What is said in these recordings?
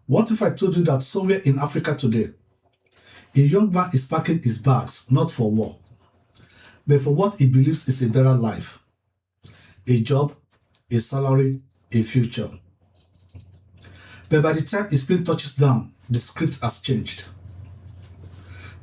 What if I told you that somewhere in Africa today, a young man is packing his bags not for war, but for what he believes is a better life, a job, a salary, a future. But by the time his plane touches down, the script has changed.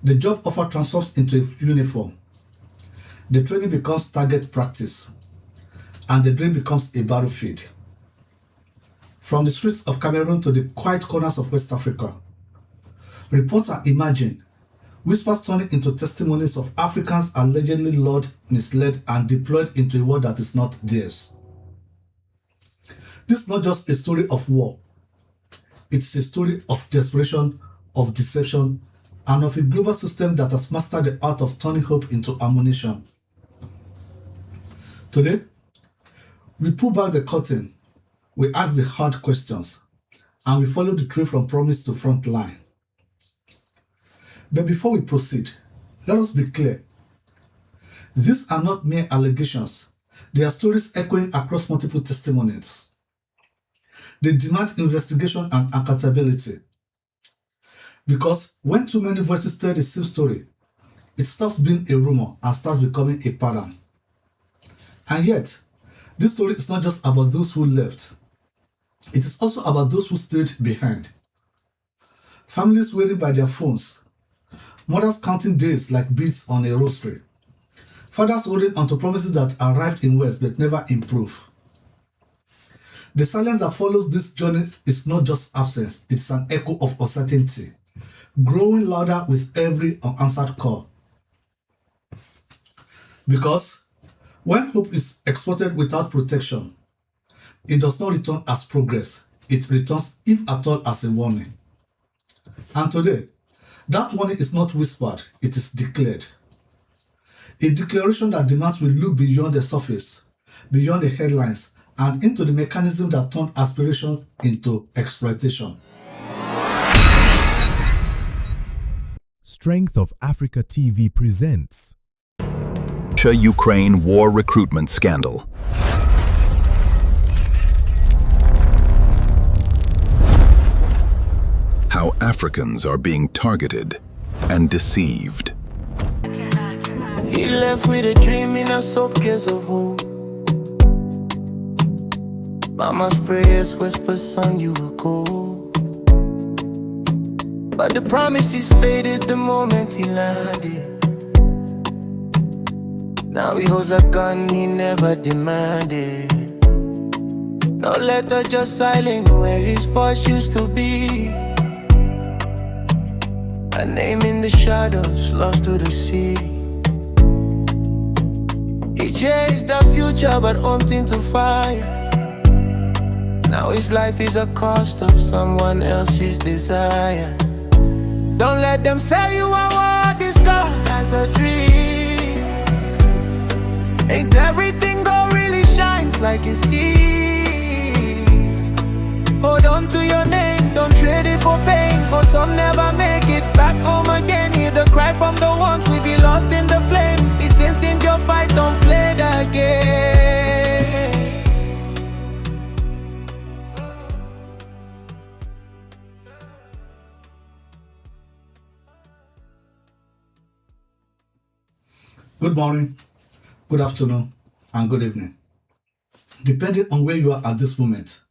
The job offer transforms into a uniform. The training becomes target practice, and the dream becomes a battlefield. From the streets of Cameroon to the quiet corners of West Africa, reports are emerging, whispers turning into testimonies of Africans allegedly lured, misled, and deployed into a war that is not theirs. This is not just a story of war. It's a story of desperation, of deception, and of a global system that has mastered the art of turning hope into ammunition. Today, we pull back the curtain, we ask the hard questions, and we follow the trail from promise to front line. But before we proceed, let us be clear. These are not mere allegations. They are stories echoing across multiple testimonies. They demand investigation and accountability. Because when too many voices tell the same story, it stops being a rumor and starts becoming a pattern. And yet, this story is not just about those who left. It is also about those who stayed behind. Families waiting by their phones, mothers counting days like beads on a rosary, fathers holding onto promises that arrived in words but never improve. The silence that follows this journey is not just absence, it's an echo of uncertainty, growing louder with every unanswered call. Because when hope is exploited without protection, it does not return as progress, it returns, if at all, as a warning. And today, that warning is not whispered, it is declared. A declaration that demands we look beyond the surface, beyond the headlines, and into the mechanism that turned aspiration into exploitation. Strength of Africa TV presents Russia-Ukraine war recruitment scandal. How Africans are being targeted and deceived. He left with a dream in a soap case of hope. Mama's prayers whisper, son, you will go. But the promises faded the moment he landed. Now he holds a gun he never demanded. No letter, just silent where his voice used to be. A name in the shadows, lost to the sea. He chased the future but wanting to fire. Now his life is a cost of someone else's desire. Don't let them say you are what this guy has a dream. Ain't everything gold really shines like it seems. Hold on to your name, don't trade it for pain. But some never make it back home again. Hear the cry from the ones we be lost in the flame. Distance in your fight, don't play that game. Good morning, good afternoon, and good evening. Depending on where you are at this moment,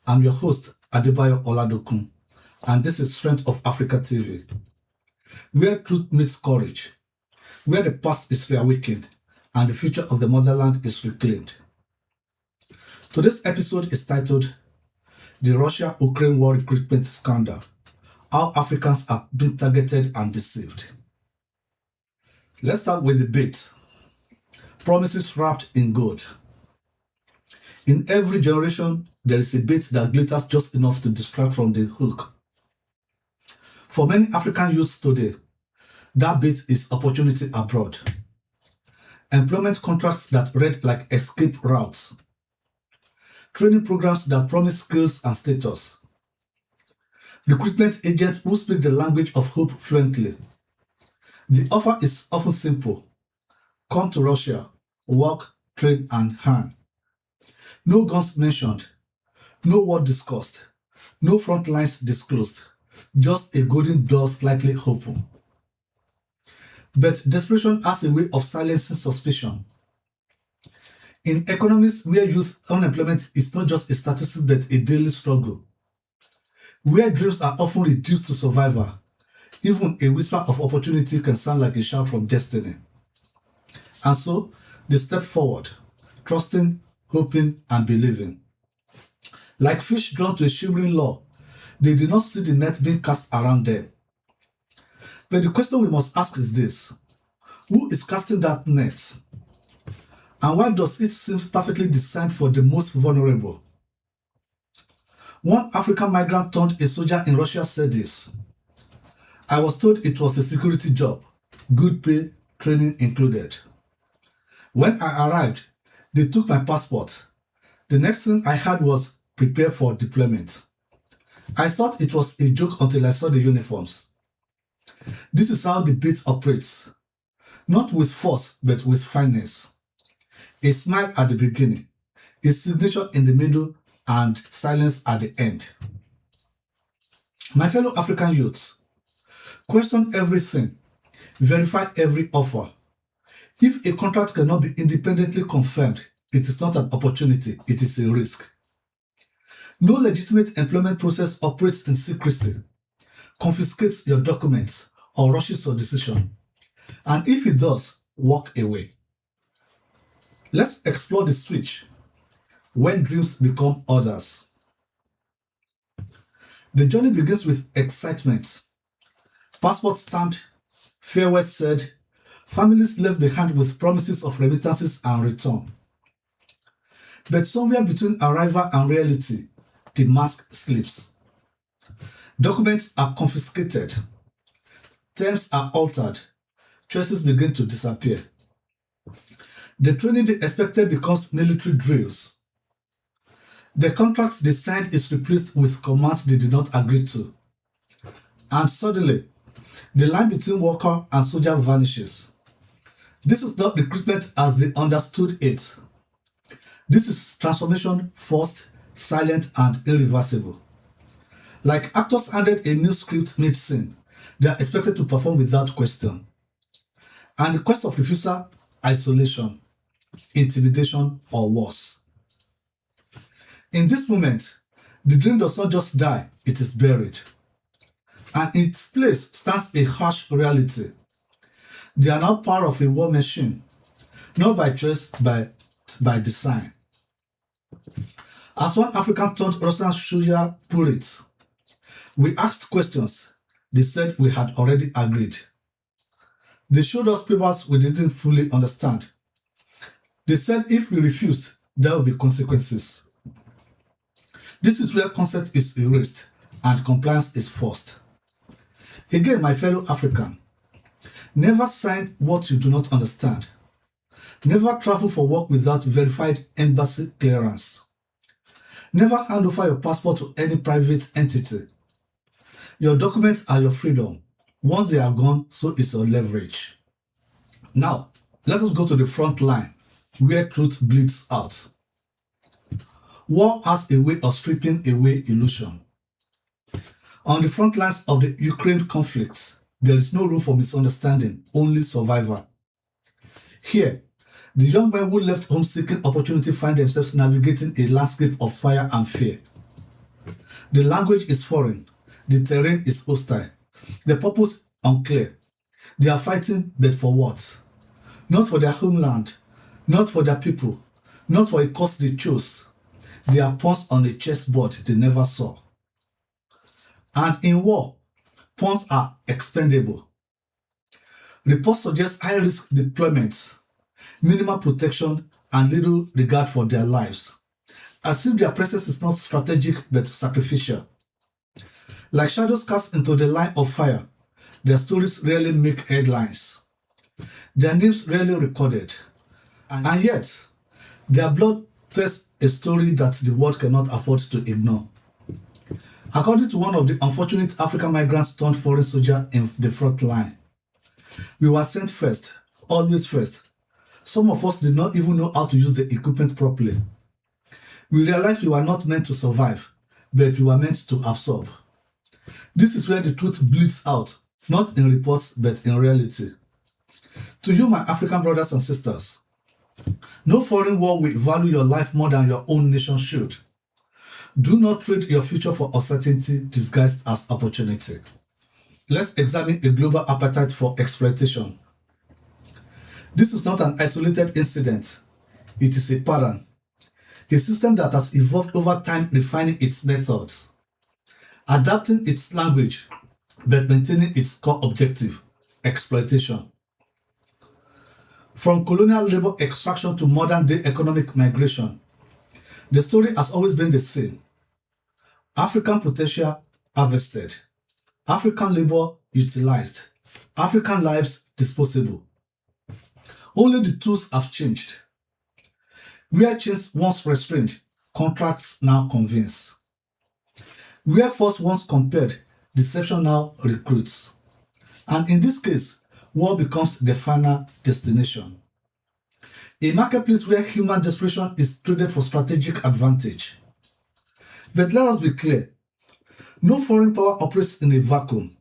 I'm your host, Adebayo Oladokun, and this is Strength of Africa TV, where truth meets courage, where the past is reawakened, and the future of the motherland is reclaimed. Today's episode is titled, The Russia-Ukraine War Recruitment Scandal, How Africans Are Being Targeted and Deceived. Let's start with the bait. Promises wrapped in gold. In every generation, there is a bait that glitters just enough to distract from the hook. For many African youths today, that bait is opportunity abroad. Employment contracts that read like escape routes. Training programs that promise skills and status. Recruitment agents who speak the language of hope fluently. The offer is often simple. Come to Russia, work, train, and earn. No guns mentioned, no word discussed, No front lines disclosed, just a golden door slightly open. But desperation has a way of silencing suspicion. In economies where youth unemployment is not just a statistic but a daily struggle, where dreams are often reduced to survival, even a whisper of opportunity can sound like a shout from destiny. And so, they step forward, trusting, hoping, and believing. Like fish drawn to a shimmering lure, they do not see the net being cast around them. But the question we must ask is this: who is casting that net? And why does it seem perfectly designed for the most vulnerable? One African migrant turned a soldier in Russia said this: "I was told it was a security job, good pay, training included. When I arrived, they took my passport. The next thing I heard was prepare for deployment. I thought it was a joke until I saw the uniforms." This is how the beat operates, not with force but with fineness. A smile at the beginning, a signature in the middle, and silence at the end. My fellow African youths, question everything, verify every offer. If a contract cannot be independently confirmed, it is not an opportunity, it is a risk. No legitimate employment process operates in secrecy, confiscates your documents, or rushes your decision. And if it does, walk away. Let's explore the switch when dreams become orders. The journey begins with excitement. Passport stamped, farewell said, families left behind with promises of remittances and return. But somewhere between arrival and reality, the mask slips. Documents are confiscated. Terms are altered. Choices begin to disappear. The training they expected becomes military drills. The contract they signed is replaced with commands they did not agree to. And suddenly, the line between worker and soldier vanishes. This is not recruitment as they understood it. This is transformation forced, silent, and irreversible. Like actors handed a new script mid-scene, they are expected to perform without question. And the cost of refusal, isolation, intimidation, or worse. In this moment, the dream does not just die, it is buried. And in its place stands a harsh reality. They are now part of a war machine, not by choice, but by design. As one African turned Russian soldier put it, we asked questions, they said we had already agreed. They showed us papers we didn't fully understand. They said if we refused, there will be consequences. This is where consent is erased and compliance is forced. Again, my fellow African, never sign what you do not understand. Never travel for work without verified embassy clearance. Never hand over your passport to any private entity. Your documents are your freedom. Once they are gone, so is your leverage. Now, let us go to the front line, where truth bleeds out. War has a way of stripping away illusion. On the front lines of the Ukraine conflict, there is no room for misunderstanding, only survival. Here, the young men who left home seeking opportunity find themselves navigating a landscape of fire and fear. The language is foreign, the terrain is hostile, the purpose unclear. They are fighting, but for what? Not for their homeland, not for their people, not for a cause they chose. They are pawns on a chessboard they never saw. And in war, pawns are expendable. Reports suggest high-risk deployments, minimal protection, and little regard for their lives, as if their presence is not strategic but sacrificial. Like shadows cast into the line of fire, their stories rarely make headlines. Their names rarely recorded. And yet, their blood tells a story that the world cannot afford to ignore. According to one of the unfortunate African migrants turned foreign soldier in the front line, we were sent first, always first. Some of us did not even know how to use the equipment properly. We realized we were not meant to survive, but we were meant to absorb. This is where the truth bleeds out, not in reports, but in reality. To you, my African brothers and sisters, no foreign war will value your life more than your own nation should. Do not trade your future for uncertainty disguised as opportunity. Let's examine a global appetite for exploitation. This is not an isolated incident. It is a pattern. A system that has evolved over time, refining its methods, adapting its language, but maintaining its core objective, exploitation. From colonial labor extraction to modern-day economic migration, the story has always been the same. African potential harvested, African labor utilized, African lives disposable. Only the tools have changed. Where chains once restrained, contracts now convince. Where force once compared, deception now recruits. And in this case, war becomes the final destination. A marketplace where human desperation is traded for strategic advantage. But let us be clear, no foreign power operates in a vacuum.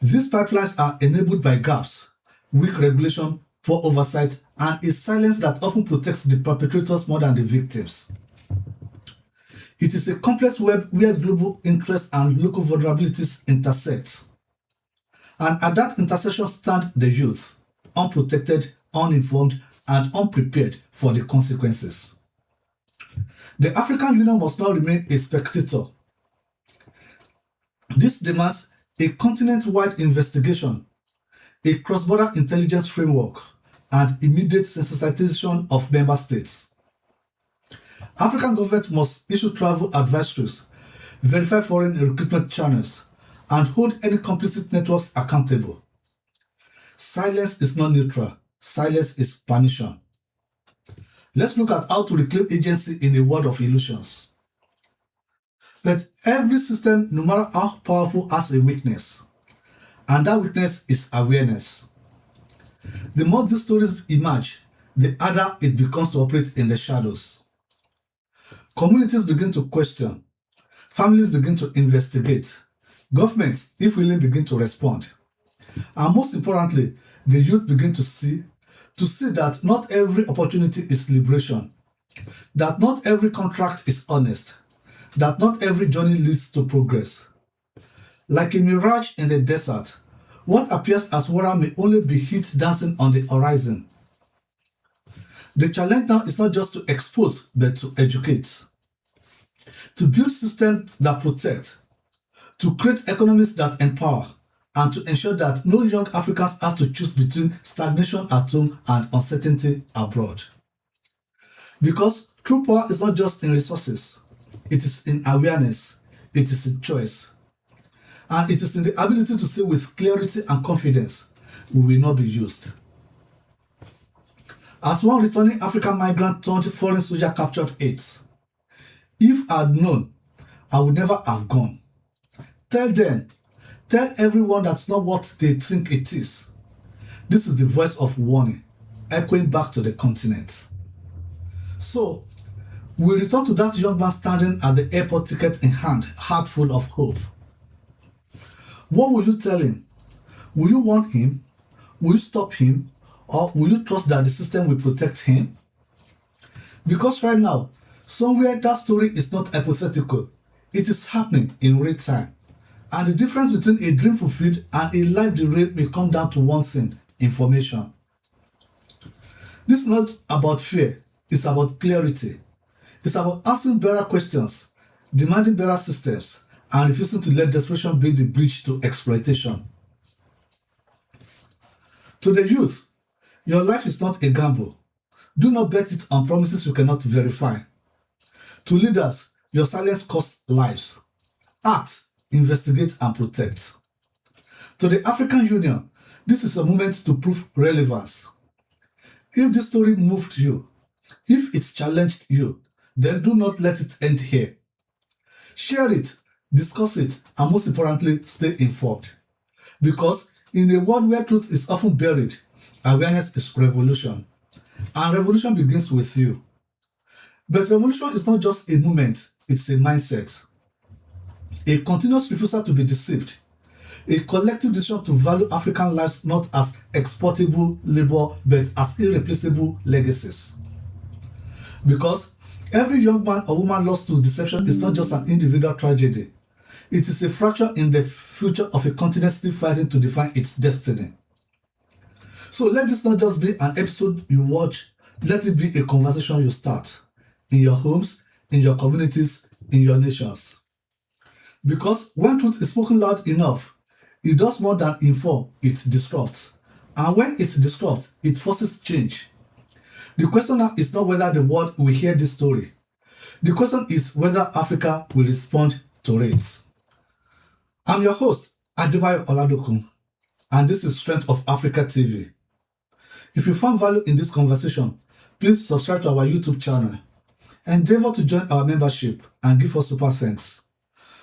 These pipelines are enabled by gaps, weak regulation, poor oversight, and a silence that often protects the perpetrators more than the victims. It is a complex web where global interests and local vulnerabilities intersect. And at that intersection stand the youth, unprotected, uninformed, and unprepared for the consequences. The African Union must not remain a spectator. This demands a continent-wide investigation, a cross-border intelligence framework, and immediate sensitization of member states. African governments must issue travel advisories, verify foreign recruitment channels, and hold any complicit networks accountable. Silence is not neutral. Silence is permission. Let's look at how to reclaim agency in a world of illusions. But every system, no matter how powerful, has a weakness. And that weakness is awareness. The more these stories emerge, the harder it becomes to operate in the shadows. Communities begin to question. Families begin to investigate. Governments, if willing, begin to respond. And most importantly, the youth begin to see that not every opportunity is liberation, that not every contract is honest, that not every journey leads to progress. Like a mirage in the desert, what appears as water may only be heat dancing on the horizon. The challenge now is not just to expose, but to educate. To build systems that protect, to create economies that empower, and to ensure that no young Africans have to choose between stagnation at home and uncertainty abroad. Because true power is not just in resources, it is in awareness, it is in choice. And it is in the ability to say with clarity and confidence, we will not be used. As one returning African migrant turned foreign soldier captured AIDS, if I had known, I would never have gone. Tell everyone that's not what they think it is. This is the voice of warning, echoing back to the continent. So, we return to that young man standing at the airport, ticket in hand, heart full of hope. What will you tell him? Will you warn him? Will you stop him? Or will you trust that the system will protect him? Because right now, somewhere that story is not hypothetical. It is happening in real time. And the difference between a dream fulfilled and a life derailed may come down to one thing: information. This is not about fear, it's about clarity. It's about asking better questions, demanding better systems, and refusing to let desperation be the bridge to exploitation. To the youth, your life is not a gamble. Do not bet it on promises you cannot verify. To leaders, your silence costs lives. Act, investigate, and protect. To the African Union, this is a moment to prove relevance. If this story moved you, if it's challenged you, then do not let it end here. Share it, discuss it, and most importantly, stay informed. Because in a world where truth is often buried, awareness is revolution. And revolution begins with you. But revolution is not just a movement, it's a mindset. a continuous refusal to be deceived, a collective decision to value African lives not as exportable labor but as irreplaceable legacies. Because every young man or woman lost to deception is not just an individual tragedy. It is a fracture in the future of a continent still fighting to define its destiny. So let this not just be an episode you watch, let it be a conversation you start in your homes, in your communities, in your nations. Because when truth is spoken loud enough, it does more than inform, it disrupts. And when it disrupts, it forces change. The question now is not whether the world will hear this story. The question is whether Africa will respond to it. I'm your host, Adebayo Oladokun, and this is Strength of Africa TV. If you found value in this conversation, please subscribe to our YouTube channel. Endeavor to join our membership and give us super thanks.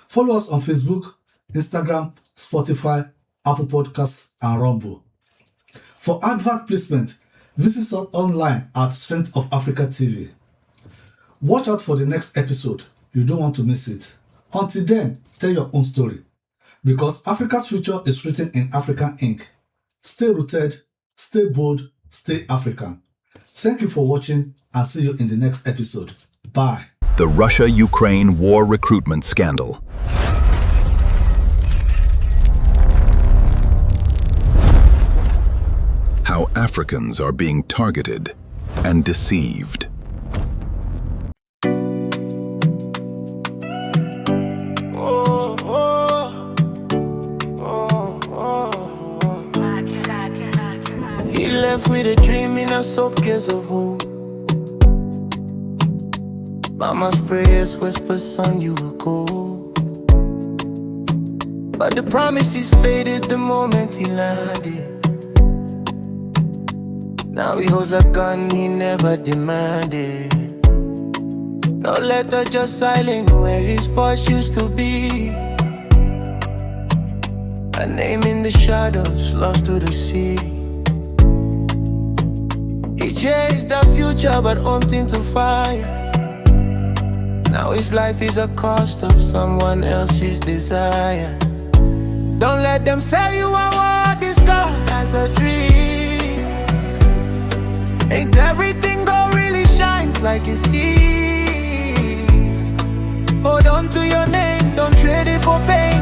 Follow us on Facebook, Instagram, Spotify, Apple Podcasts, and Rumble. For advert placement, visit us online at Strength of Africa TV. Watch out for the next episode. You don't want to miss it. Until then, tell your own story. Because Africa's future is written in African ink. Stay rooted, stay bold, stay African. Thank you for watching and see you in the next episode. Bye. The Russia-Ukraine war recruitment scandal. How Africans are being targeted and deceived. He left with a dream in a suitcase of hope. Mama's prayers whisper, son, you will go. But the promises faded the moment he landed. Now he holds a gun he never demanded. No letter, just silent where his voice used to be. A name in the shadows, lost to the sea. He chased the future but wanting to fire. Now his life is a cost of someone else's desire. Don't let them say you are what this guy has a dream. Ain't everything gold really shines like it seems. Hold on to your name, don't trade it for pain.